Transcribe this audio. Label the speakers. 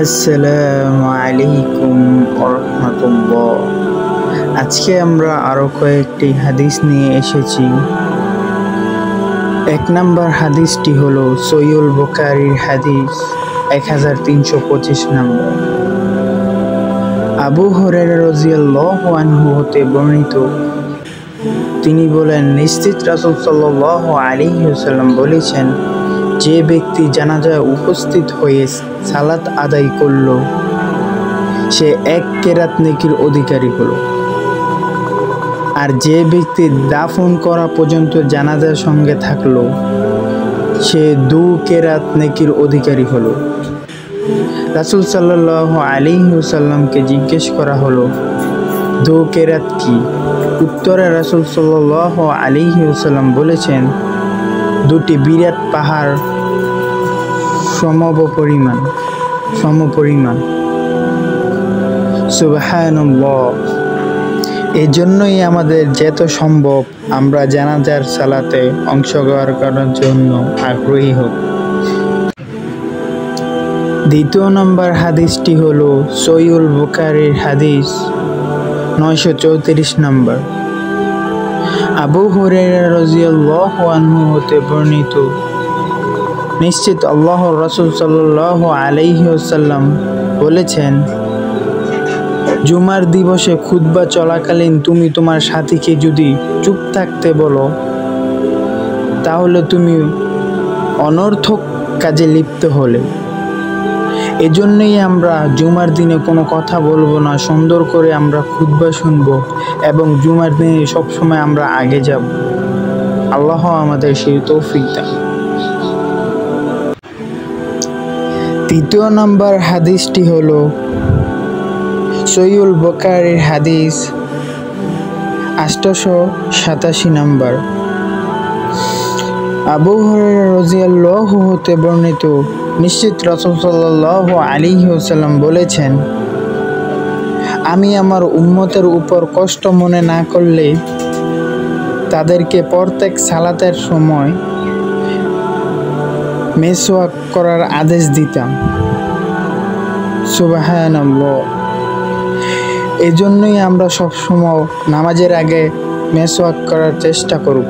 Speaker 1: আসসালামু আলাইকুম ওয়া রাহমাতুল্লাহ। আজকে আমরা আরো কয়েকটি হাদিস নিয়ে এসেছি। এক নম্বর হাদিসটি হলো সহিহুল বুখারীর হাদিস 1325 নম্বর। আবু হুরায়রা রাদিয়াল্লাহু আনহু হতে বর্ণিত, তিনি বলেন, নিশ্চিত রাসূল সাল্লাল্লাহু আলাইহি ওয়াসাল্লাম বলেছেন, যে ব্যক্তি জানাজায় উপস্থিত হয়ে সালাত আদায় করল, সে এক কেরাত নেকির অধিকারী হলো। আর যে ব্যক্তি দাফন করা পর্যন্ত জানাজার সঙ্গে থাকলো, সে 2 কেরাত নেকির অধিকারী হলো। রাসূল সাল্লাল্লাহু আলাইহি ওয়াসাল্লামকে জিজ্ঞেস করা হলো, 2 কেরাত কি? উত্তরে রাসূল সাল্লাল্লাহু আলাইহি ওয়াসাল্লাম বলেছেন, 2টি বিরাট পাহাড় সমপরিমাণ। সুবহানাল্লাহ। এজন্যই আমাদের যত সম্ভব আমরা জানাজার সালাতে অংশগ্রহণ করার জন্য আগ্রহী হব। দ্বিতীয় নম্বর হাদিসটি হলো সহিহুল বুখারীর হাদিস 934 নম্বর। আবু হুরায়রা রাদিয়াল্লাহু আনহু হতে বর্ণিত, নিশ্চিত আল্লাহর রাসূল সাল্লাল্লাহু আলাইহি ওয়াসাল্লাম বলেছেন, জুমার দিবসে খুতবা চলাকালীন তুমি তোমার সাথীকে যদি চুপ থাকতে বলো, তাহলে তুমি অনর্থক কাজে লিপ্ত হলে। এজন্যই আমরা জুমার দিনে কোনো কথা বলবো না, সুন্দর করে আমরা খুতবা শুনবো এবং জুমার দিনে সবসময় আমরা আগে যাব। আল্লাহ আমাদের সেই তৌফিক দান। তৃতীয় নম্বর হাদিসটি হলো সহিহুল বুখারীর হাদিস 887 নম্বর। আবু হুরায়রা রাদিয়াল্লাহু হতে বর্ণিত, নিশ্চিত রাসূল সাল্লাল্লাহু আলাইহি ওয়াসাল্লাম বলেছেন, আমি আমার উম্মতের উপর কষ্ট মনে না করলে তাদেরকে প্রত্যেক সালাতের সময় মেসওয়াক করার আদেশ দিতাম। সুবহানাল্লাহ। এজন্যই আমরা সবসময় নামাজের আগে মেসওয়াক করার চেষ্টা করব।